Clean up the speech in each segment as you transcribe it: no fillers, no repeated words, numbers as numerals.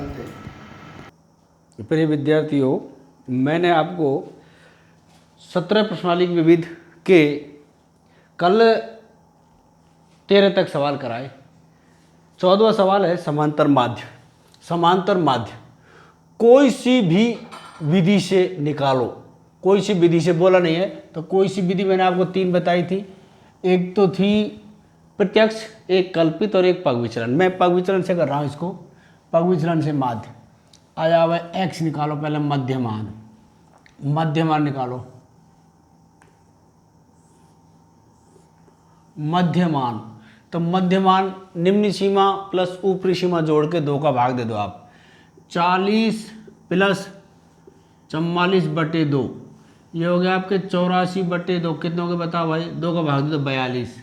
निकालते हैं। प्रिय विद्यार्थियों, मैंने आपको 17 प्रश्नावली विविध के कल 13 तक सवाल कराए। 14वां सवाल है समांतर माध्य। समांतर माध्य कोई सी भी विधि से निकालो। कोई सी विधि से बोला नहीं है, तो कोई सी विधि मैंने आपको 3 बताई थी। एक तो थी प्रत्यक्ष, एक कल्पित और एक पग विचलन। मैं पग विचलन से कर रहा हूँ इसको, पग विचलन से माध्य। आ जाओ एक्स निकालो, पहले मध्यमान। मध्यमान निकालो, मध्यमान। तो मध्यमान निम्न सीमा प्लस ऊपरी सीमा जोड़ के 2 का भाग दे दो आप। 40 प्लस 44/2, ये हो गया आपके 84/2। कितने हो गए बताओ भाई? 2 का भाग दे दो 42।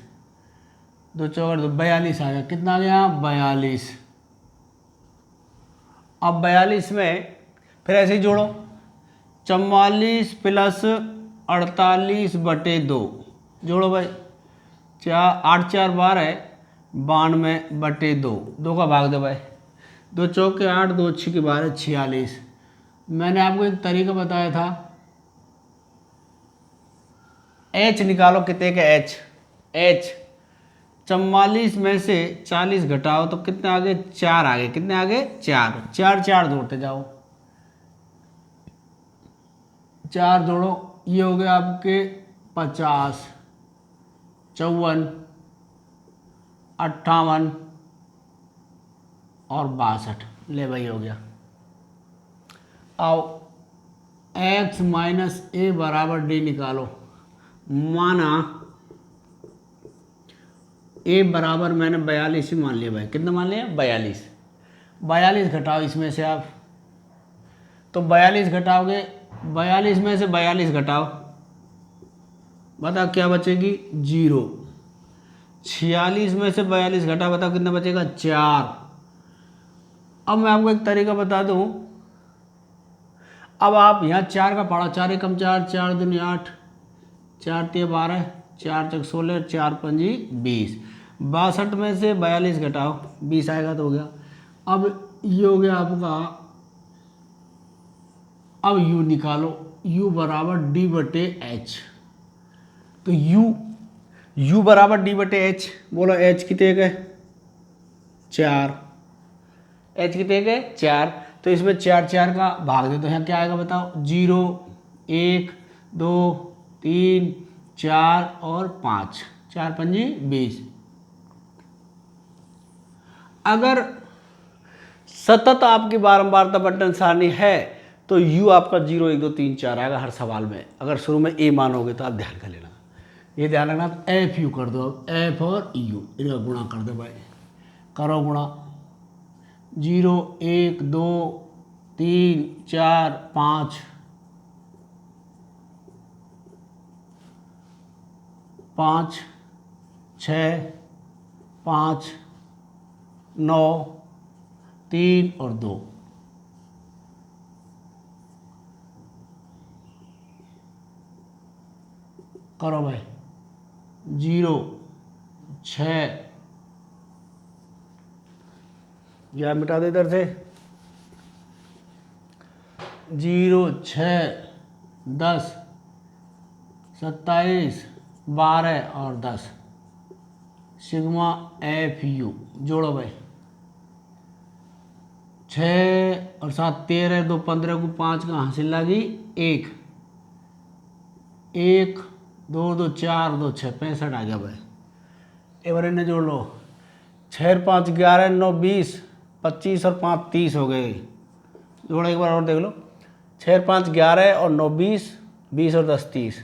2 चौक 42 आ गया। कितना आ गया? 42। अब 42 में फिर ऐसे ही जोड़ो, 44 प्लस 48/2 जोड़ो भाई। 8 4 12 92/2। 2 का भाग दो भाई। 2 चौक के 8, 2 6 के 12, 46। मैंने आपको एक तरीका बताया था, एच निकालो। कितने का एच? एच 44 में से 40 घटाओ तो कितने आगे? 4 आगे। कितने आगे? 4। 4 4 जोड़ते जाओ, 4 जोड़ो। ये हो गया आपके 50, 54, 58 और 62। ले भाई हो गया। आओ x माइनस ए बराबर डी निकालो। माना ए बराबर मैंने 42 ही मान लिया भाई। कितना मान लिया? 42। 42 घटाओ इसमें से आप, तो 42 घटाओगे, 42 में से 42 घटाओ, बताओ क्या बचेगी? 0। 46 में से 42 घटा, बताओ कितना बचेगा? 4। अब मैं आपको एक तरीका बता दूं। अब आप यहाँ 4 का पढ़ा, 4 एकम 4, 4 दूनी 8, 4 तिया 12, 4 चक 16, 4 पंजी 20। 62 में से 42 घटाओ, 20 आएगा तो हो गया। अब ये हो गया आपका। अब u निकालो, u बराबर d/h। तो u बराबर d/h। बोलो h कितने का? 4। h कितने का? 4। तो इसमें 4 4 का भाग दे, तो यहाँ क्या आएगा बताओ? 0 1 2 3 4 और 5, 4 पंजी 20। अगर सतत आपकी बारंबारता बंटन सारणी है तो u आपका 0 1 2 3 4 आएगा हर सवाल में। अगर शुरू में a मानोगे तो आप ध्यान कर लेना, ये ध्यान रखना। एफ यू कर दो। अब एफ और यू इनका गुणा कर दो भाई। करो गुणा। 0 1 2 3 4 5 5 6 5 9 3 और 2। करो भाई। 0 6, या मिटा दे इधर से। 0 6 10 27 12 और 10। सिग्मा एफ यू जोड़ो भाई। 6 और 7 13, 2 15 को 5 का हासिल लगी 1 1 2 2 4 2 6 65 आ गया भाई। एक बार इन्हें जोड़ लो। 6 और 5 11 9 20 25 और 5 30 हो गए। जोड़ो एक बार और देख लो। 6 और 5 11 और 9 20 20 और 10 30।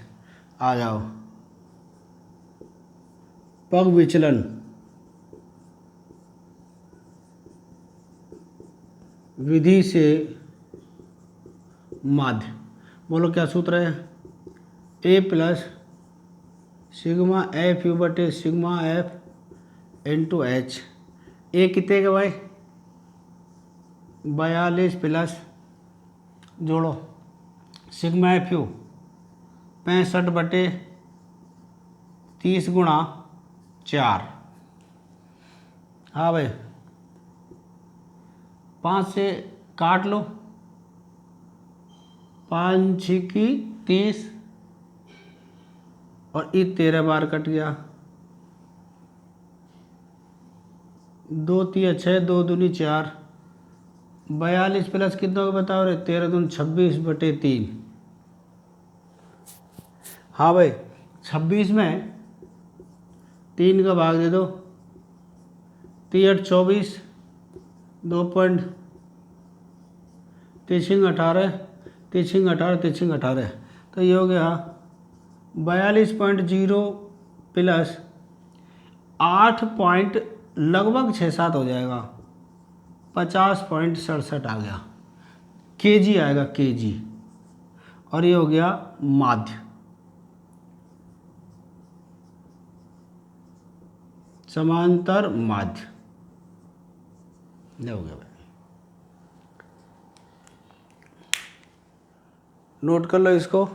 आ जाओ। पग विचलन विधि से माध्य। बोलो क्या सूत्र है? ए प्लस सिग्मा एफ यू बटे सिग्मा एफ इंटू एच। ए कितने का भाई? 42 प्लस जोड़ो सिग्मा एफ यू 65 बटे 30 गुणा 4। हाँ भाई 5 से काट लो, 5 छिकी 30 और ये 13 बार कट गया। 2 तिया 6, 2 दूनी 4, 42 प्लस कितना को बताओ रे, 13 दूनी 26/3। हाँ भाई 26 में 3 का भाग दे दो, 3 24, 2 पॉइंट 3 18, 3 18, 3 18, तो ये हो गया 42.0 प्लस 8 पॉइंट लगभग 6-7 हो जाएगा, 50.67 आ गया, केजी आएगा केजी। और ये हो गया माध्य, समांतर माध्य, ये हो गया भाई। नोट कर लो इसको।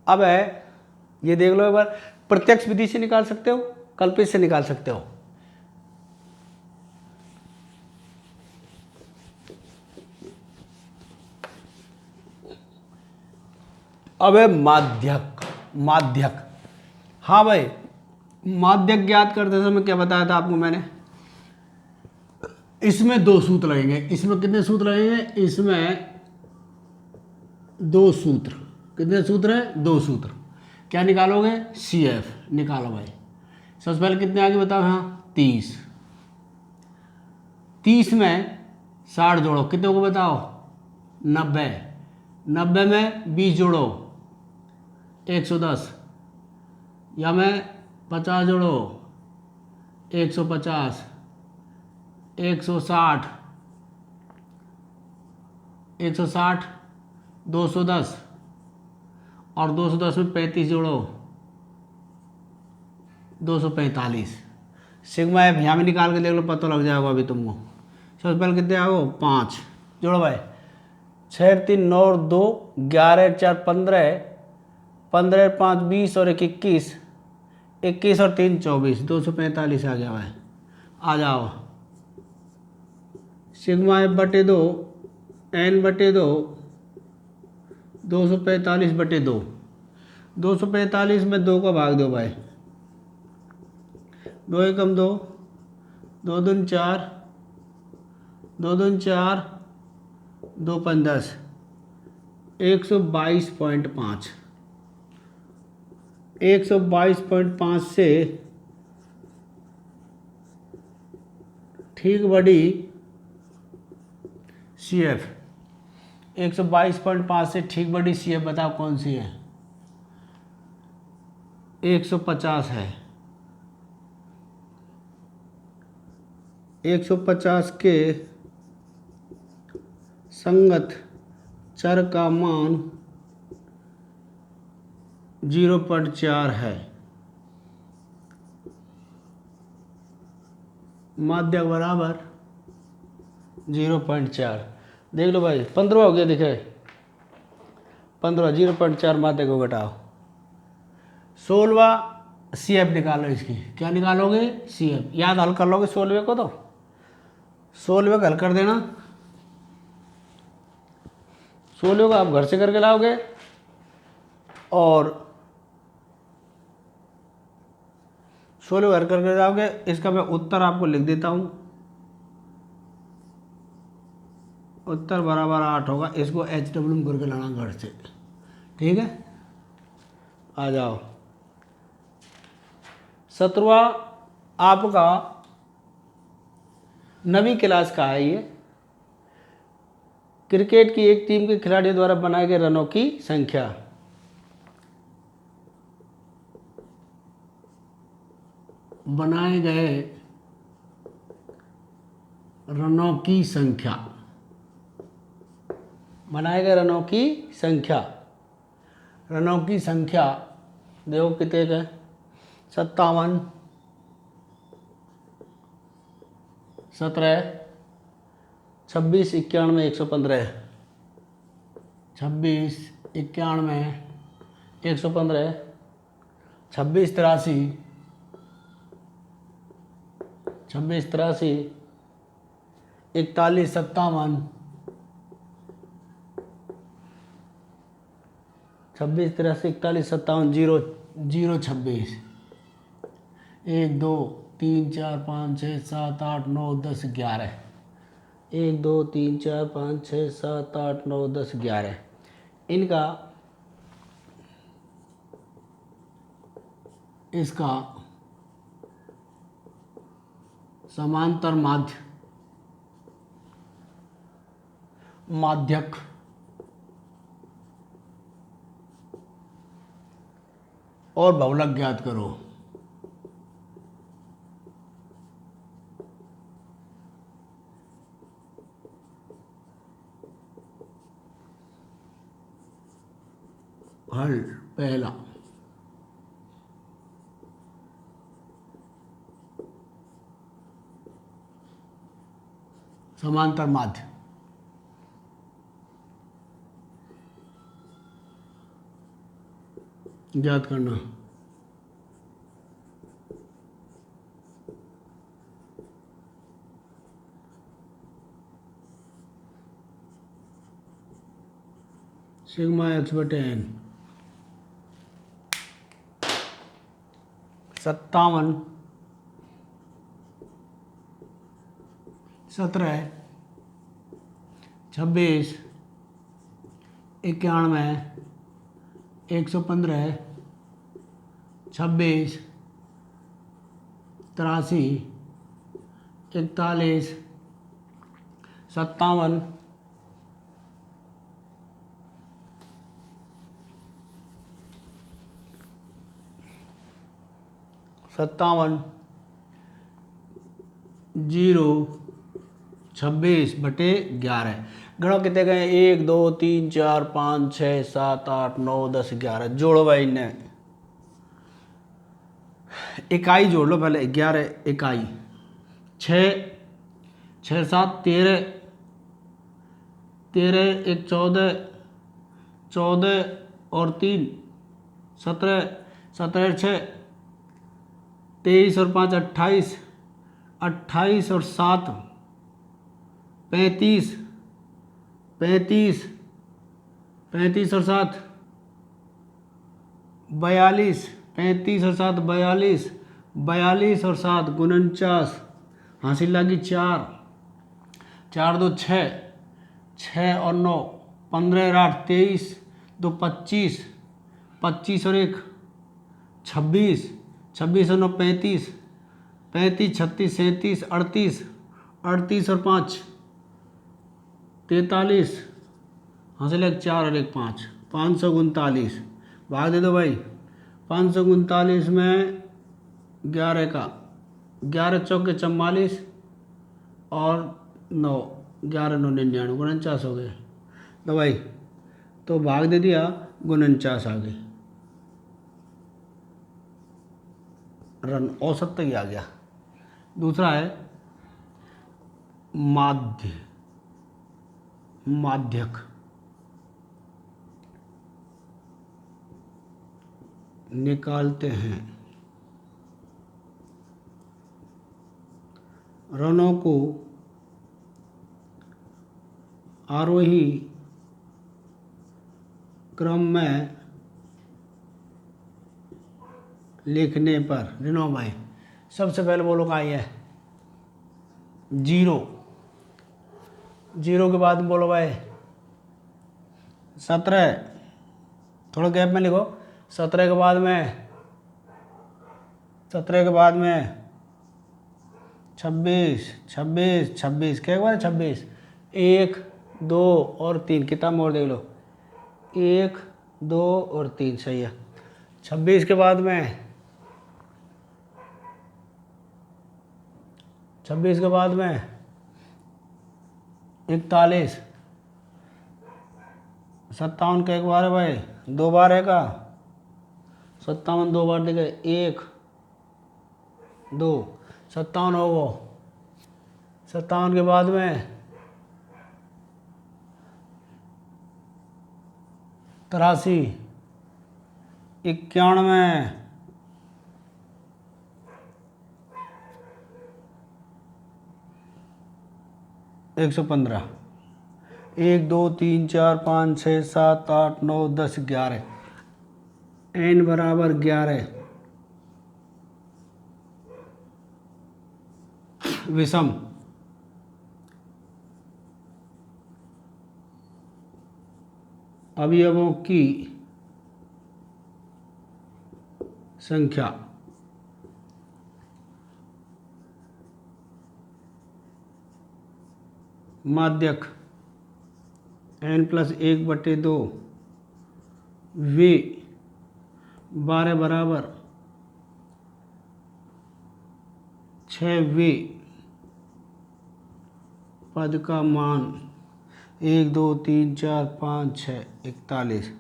अब है ये देख लो एक बार, प्रत्यक्ष विधि से निकाल सकते हो, कल्पित से निकाल सकते हो। अब है माध्यक, माध्यक। हाँ भाई माध्यक ज्ञात करते समय क्या बताया था आपको मैंने, इसमें 2 सूत्र लगेंगे। इसमें कितने सूत्र लगेंगे, इसमें 2 सूत्र। कितने सूत्र हैं, 2 सूत्र। क्या निकालोगे, CF निकालो भाई। सबसे पहले कितने आगे बताओ, हाँ 30। 30 में 60 जोड़ो, कितने को बताओ 90। 90 में 20 जोड़ो 110, या में 50 जोड़ो 150, 160, 160, 210 और 210 में 35 जोड़ो 245। सिग्मा एफ यहाँ में निकाल के देख लो, पता लग जाएगा अभी तुमको। सबसे पहले कितने आओ 5 जोड़ो भाई, 6 3 9 और 2 11 4 15, 15 5 20 और 1 21, 21 और 3 24, 245 आ गया भाई। आ जाओ सिग्मा एफ बटे 2 n बटे 2 245/2। 245 में 2 का भाग दो भाई, 2 एकम 2, 2 दूनी 4, 2 दूनी 4, 2 5 10, 122.5। 122.5 से ठीक बड़ी CF, 122.5 से ठीक बड़ी CF बताओ कौन सी है, 150 है। 150 के संगत चर का मान 0.4 है। माध्यक बराबर 0.4। देख लो भाई 15 हो गया, दिखे 15, 0.4 माध्यक को घटाओ। 16वां CF निकालो इसकी। क्या निकालोगे, CF। याद हल कर लोगे 16वें को, तो 16वें को हल कर देना। 16वें को आप घर से करके लाओगे और 16वें घर करके जाओगे। इसका मैं उत्तर आपको लिख देता हूँ। उत्तर बराबर 8 होगा। इसको HW करके लाना घर से, ठीक है। आ जाओ 17वां आपका नवी क्लास का है ये। क्रिकेट की एक टीम के खिलाड़ियों द्वारा बनाए गए रनों की संख्या। बनाए गए रनों की संख्या, बनाए गए रनों की संख्या। रनों की संख्या देखो कितने का, 57, 17, 26, 91, 115, 26, 91, 115, 2683, 2683, 4157, 2683, 4157, 0 0 26, 1 2 3 4 5 6 7 8 9 10 11, 1 2 3 4 5 6 7 8 9 10 11, इनका इसका समांतर माध्यक और बहुलक ज्ञात करो। हल पहला, समांतर माध्य, ज्ञात करना। सिग्मा x बटे n 57, 17, 26, 91, 115, 26, 83, 41, 57, 0 26 बटे 11। गणों कितने गए? 1 2 3 4 5 6 7 8 9 10 11। जोड़ो भाई इन्हें, इकाई जोड़ लो पहले। 11 इकाई, 6 6 7 13, 13 1 14, 14 और 3 17, 17 6 23 और 5 28, 28 और 7 35, 35, 35 और 7 42, 35 और 7 42, 42 और 7 49, हासिल लगी 4, 4 2 6, 6 और 9 15 और 8 23, 2 25, 25 और 1 26, 26 और 9 35, 35 36 37 38, 38 और 5 43, हासिल है 4 और 1 5, 539। भाग दे दो भाई। 539 में 11 का 11 चौके 44 और 9, 11 9 99, 49 हो गए। तो भाई तो भाग दे दिया, 49 आ गई। रन औसत तक ही आ गया। दूसरा है माध्यक। निकालते हैं। रनों को आरोही क्रम में लिखने पर, रिनो भाई सबसे पहले बोलो कहाँ है? 0, 0 के बाद बोलो भाई 17, थोड़ा गैप में लिखो। 17 के बाद में 17 के बाद में 26, 26, 26 क्या बार 26, 1 2 और 3, किताब मोड़ देख लो, 1 2 और 3 सही है। 26 के बाद में 26 के बाद में 41, 57 का एक बार है भाई, 2 बार है का 57 2 बार देखे, 1 2 57 हो वो। 57 के बाद में 83, 91, 115, 1 2 3 4 5 6 7 8 9 10 11, n बराबर 11 विषम अवयवों की संख्या माध्यक n+1/2 वे 12 बराबर 6 वे पद का मान 1 2 3 4 5 6 41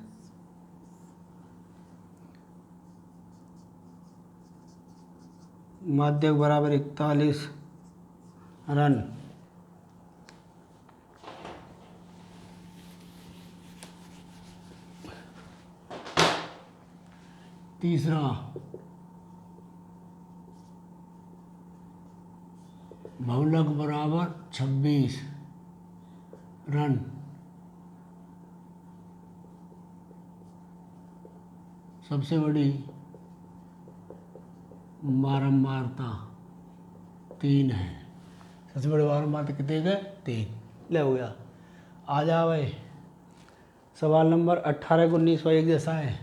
माध्यक बराबर 41 रन। तीसरा बहुलक बराबर 26 रन। सबसे बड़ी बारंबारता 3 है। सबसे बड़ी बारंबारता कितने का? 3। ले हो गया। आ जाओ भाई सवाल नंबर 18 को 19 एक जैसा है।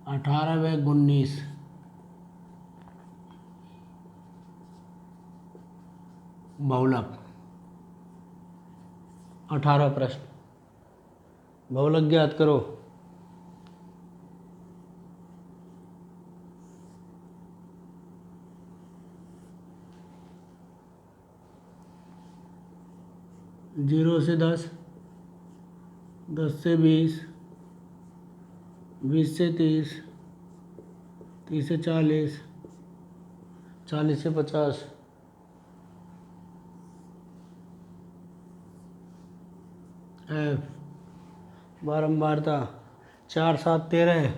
18 व 19 बहुलक। 18 प्रश्न बहुलक ज्ञात करो। जीरो से 10, 10 से 20, 20 से 30, 30 से 40, 40 से 50, एफ बारंबारता 4 7 13,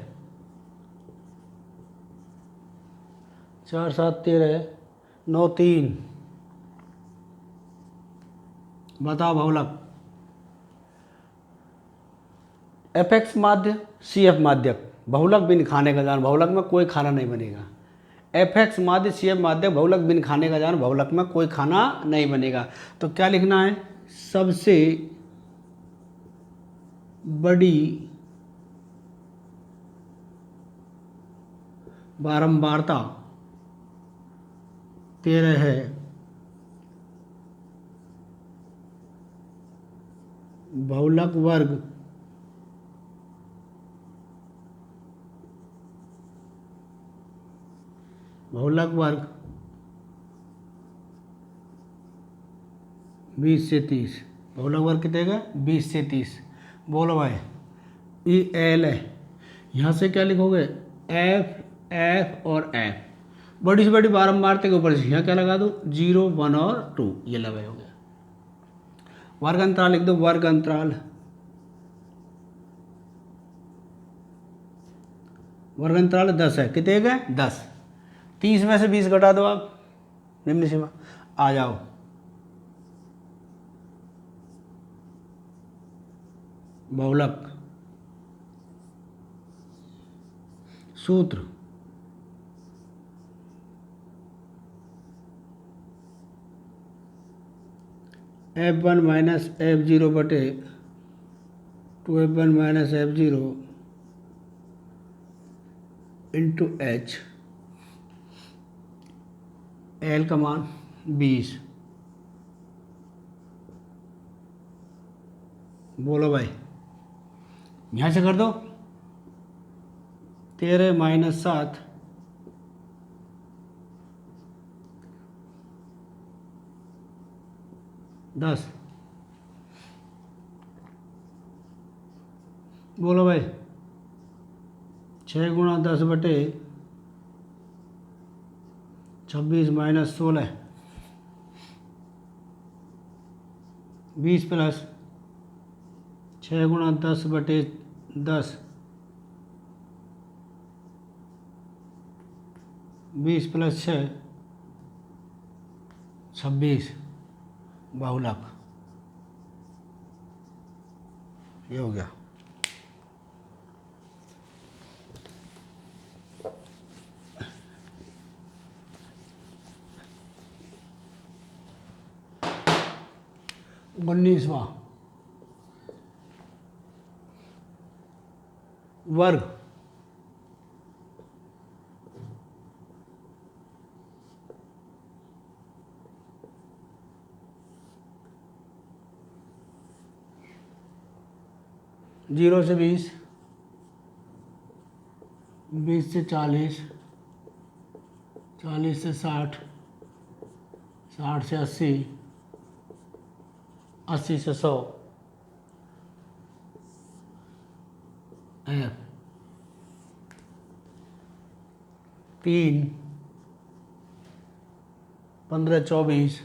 4 7 13 9 3। बताओ बहुलक। एफ एक्स माध्य सी एफ माध्यक बहुलक बिन खाने का जान बहुलक में कोई खाना नहीं बनेगा। एफ एक्स माध्य सी एफ माध्यक बहुलक बिन खाने का जान बहुलक में कोई खाना नहीं बनेगा। तो क्या लिखना है? सबसे बड़ी बारंबारता 13 है। बहुलक वर्ग बहुलक वर्ग 20 से 30। बहुलक वर्ग कितने का? 20 से 30। बोलो भाई ई एल है। यहाँ से क्या लिखोगे? एफ एफ और एफ बड़ी से बड़ी बारंबारता के ऊपर से यहाँ क्या लगा दो? 0 1 और 2 ये लगा हो गया। वर्ग अंतराल लिख दो। वर्ग अंतराल वर्ग अंतराल 10 है। कितने का? 10। 30 में से 20 घटा दो आप निम्न सीमा। आ जाओ बहुलक सूत्र F1 माइनस F0 बटे 2F1 minus F0 into H. L का मान 20। बोलो भाई यहाँ से कर दो। 13 माइनस 7 10। बोलो भाई 6 गुणा 10 बटे 26 माइनस 16 20 प्लस 6 गुणा 10 बटे 10 20+6 26 बहुलक, ये हो गया। उन्नीसवां वर्ग, जीरो से 20, 20 से 40, 40 से 60, 60 से 80, 80 से 100, एफ 3, 15 24,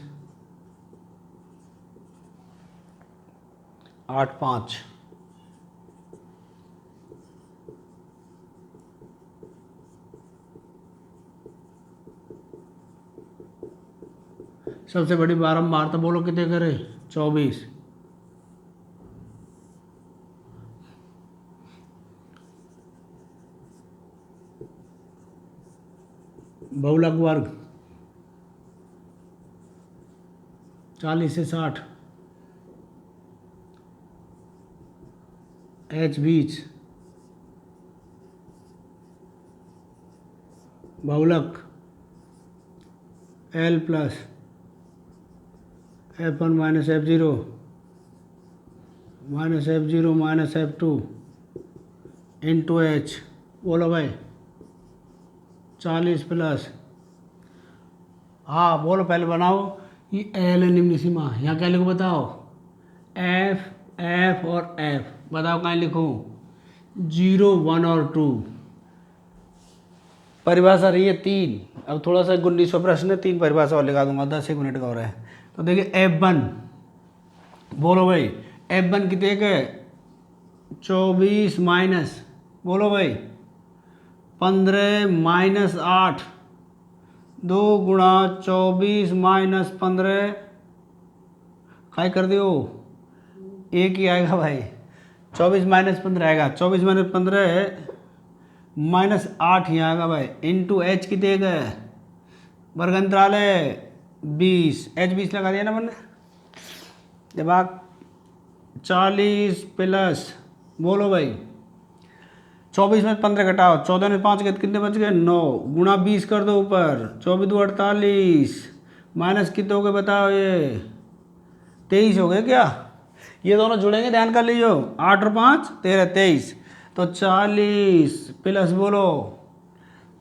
8 5, सबसे बड़ी बारंबारता बोलो कितने करे, 24, बहुलक वर्ग 40 से 60, एच बीच बहुलक L plus F1 minus F0 minus F0 minus F2 into H, बोलो भाई 40 प्लस, हाँ बोलो पहले बनाओ, ये एल निम्न सीमा, यहाँ क्या लिखो बताओ, एफ एफ और एफ, बताओ कहाँ लिखूँ, 0 1 और 2, परिभाषा रही है 3, अब थोड़ा सा 19वां प्रश्न है, 3 परिभाषा और लगा दूंगा, 10 एक मिनट का हो रहा है। तो देखिए F1, बोलो भाई F1 कितने का है, 24 माइनस, बोलो भाई 15 माइनस 8, 2 गुणा 24 माइनस 15, काय कर दियो, एक ही आएगा भाई, 24 माइनस 15 आएगा, 24 माइनस 15 माइनस 8 ही आएगा भाई, इंटू एच कितने का है, वर्ग अंतराल है 20, एच 20 लगा दिया ना मैंने, जब आप 40 प्लस, बोलो भाई 24 में 15 घटाओ, 14 में 5 गए कितने बच गए, 9, गुणा 20 कर दो ऊपर, 24 2 48, माइनस कितने हो गए बताओ, ये 23 हो गए क्या, ये दोनों जुड़ेंगे, ध्यान कर लीजिए, 8 और 5 13 23, तो 40 प्लस बोलो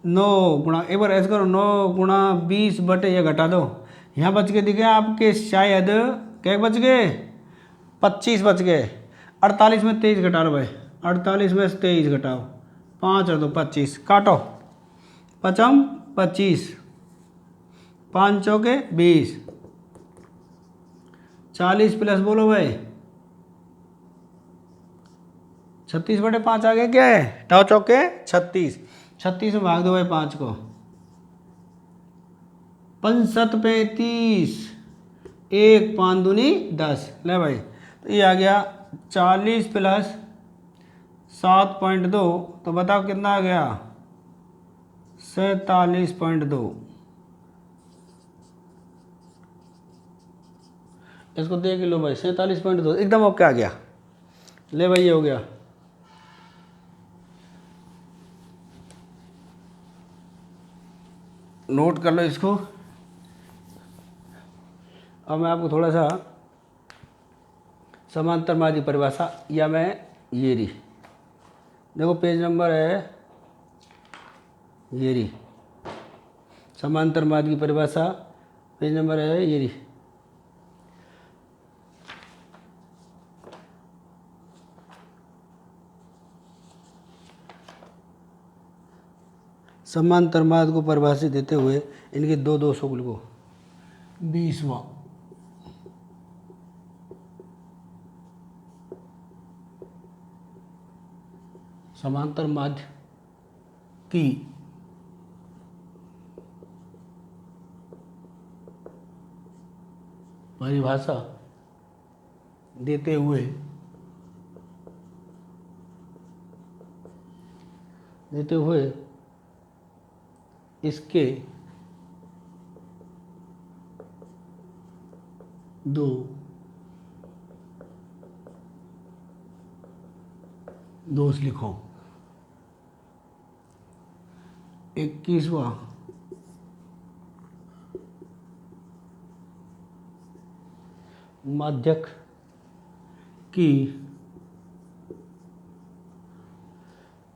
9 गुणा, एक बार ऐसे करो, 9 गुणा 20 बटे ये घटा दो, यहाँ बच के दिखे आपके शायद क्या बच गए, 25 बच गए, 48 में 23 घटा लो भाई, 48 में 23 घटाओ, 5 और 2 25, काटो, 5 25, 5 चौके 20, 40 प्लस बोलो भाई 36 बटे 5 आ गया, क्या है, टाओ चौके 36, 36 में भाग दो भाई 5 को, 65 35, 1 5 दूनी 10, ले भाई, तो ये आ गया 40 प्लस 7.2, तो बताओ कितना आ गया, 47.2, इसको देख लो भाई, 47.2 एकदम ओके आ गया, ले भाई ये हो गया। नोट कर लो इसको। अब मैं आपको थोड़ा सा समांतर मार्ग की परिभाषा, या मैं ये रही, देखो पेज नंबर है ये रही, समांतर मार्ग की परिभाषा पेज नंबर है ये रही, समांतर मार्ग को परिभाषित देते हुए इनके दो दोषों को लिखो। 20वां, समांतर माध्य की परिभाषा देते हुए इसके दो दोष लिखो। 21वां माध्यक की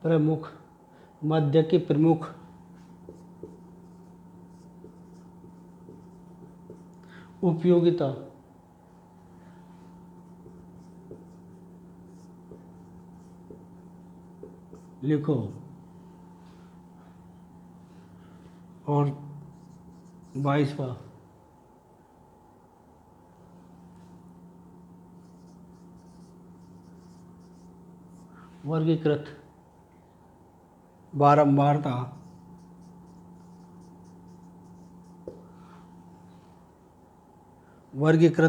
प्रमुख उपयोगिता लिखो और 22वां वर्गीकृत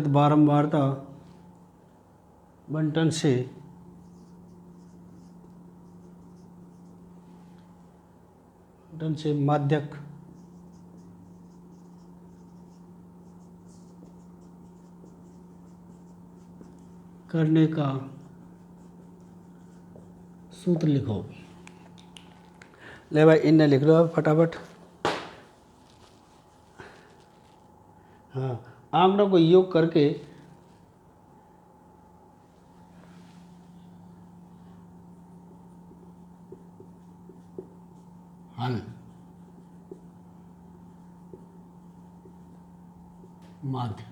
बारंबारता बंटन से माध्यक करने का सूत्र लिखो। ले भाई इन्हें लिख लो फटाफट। हाँ, आंकड़ों को योग करके हल माध्य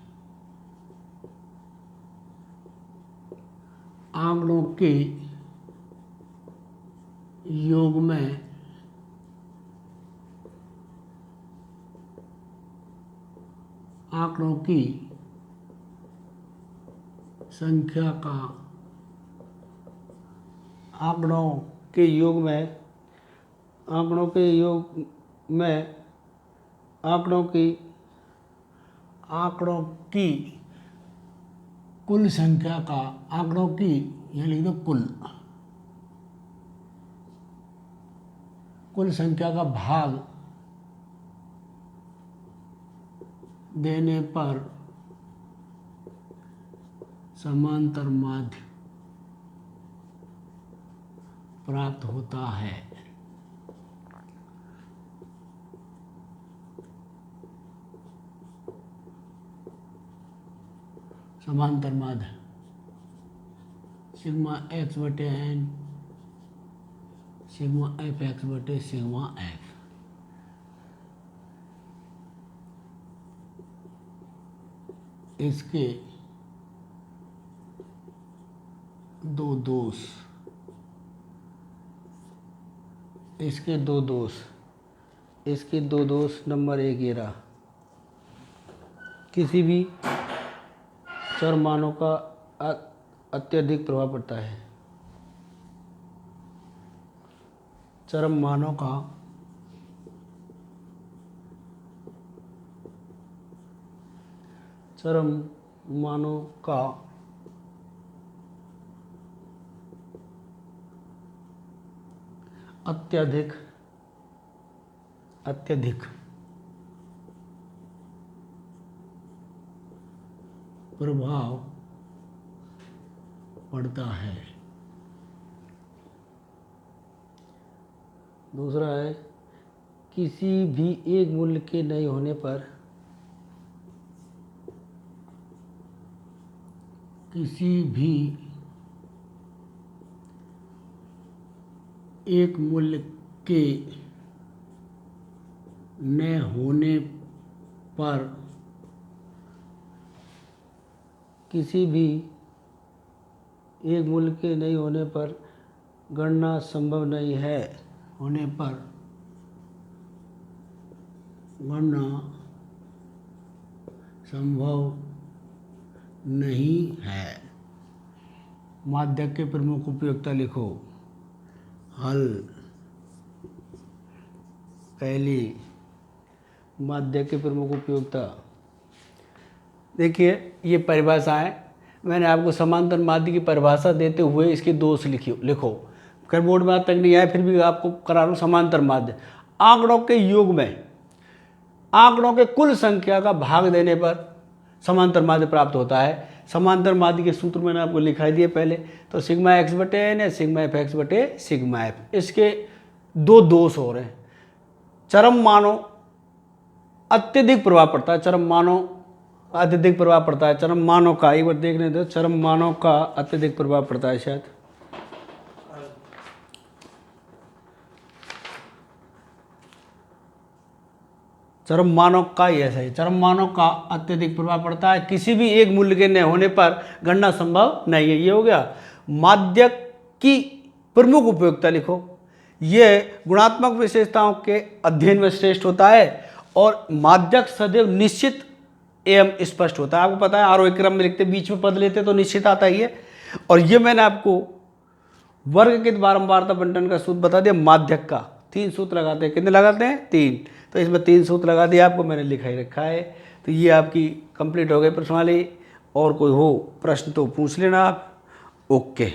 आंकड़ों के योग में आंकड़ों की संख्या का आंकड़ों के योग में आंकड़ों की कुल संख्या का आंकड़ों की ये लिख दो कुल संख्या का भाग देने पर समांतर माध्य प्राप्त होता है। समांतर माध्य सिग्मा x बटे n सिग्मा एफ एक्स बटे सिग्मा एफ। इसके दो दोष नंबर 1 ये रहा। किसी भी चर मानों का अत्यधिक प्रभाव पड़ता है। चरम मानों का अत्यधिक प्रभाव पड़ता है। दूसरा है किसी भी एक मूल्य के नहीं होने पर किसी भी एक मूल्य के न होने पर किसी भी एक मूल्य के नहीं होने पर गणना संभव नहीं है होने पर गणना संभव नहीं है। माध्यक के प्रमुख उपयोगिता लिखो। हल पहली माध्यक के प्रमुख उपयोगिता देखिए ये परिभाषाएं मैंने आपको समांतर माध्य की परिभाषा देते हुए इसके दोष लिखो। खैर बोर्ड में आज तक नहीं आया, फिर भी आपको करा रहा हूँ। समांतर माध्य आंकड़ों के योग में आंकड़ों के कुल संख्या का भाग देने पर समांतर माध्य प्राप्त होता है। समांतर माध्य के सूत्र मैंने आपको लिखाई दिए पहले, तो सिग्मा एक्स बटे एन है, सिग्मा एफ एक्स बटे सिग्मा एफ। इसके दो दोष हो रहे हैं। चरम मानों अत्यधिक प्रभाव पड़ता है, चरम मानों अत्यधिक प्रभाव पड़ता है, चरम मानों का एक बार देखने दो, चरम मानों का अत्यधिक प्रभाव पड़ता है शायद। चरम मानों का ही ऐसा ही, चरम मानों का अत्यधिक प्रभाव पड़ता है। किसी भी एक मूल्य के न होने पर गणना संभव नहीं है। ये हो गया। माध्यक की प्रमुख उपयोगिता लिखो। यह गुणात्मक विशेषताओं के अध्ययन में श्रेष्ठ होता है और माध्यक सदैव निश्चित एवं स्पष्ट होता है। आपको पता है आरोही क्रम में लिखते बीच में पद लेते तो निश्चित आता ही है। और ये मैंने आपको वर्गकृत बारंबारता बंटन का सूत्र बता दिया। माध्यक का 3 सूत्र लगाते हैं। कितने लगाते हैं? 3। तो इसमें 3 सूत्र लगा दिया, आपको मैंने लिखा ही रखा है। तो ये आपकी कंप्लीट हो गई प्रश्नावली। और कोई हो प्रश्न तो पूछ लेना आप। ओके।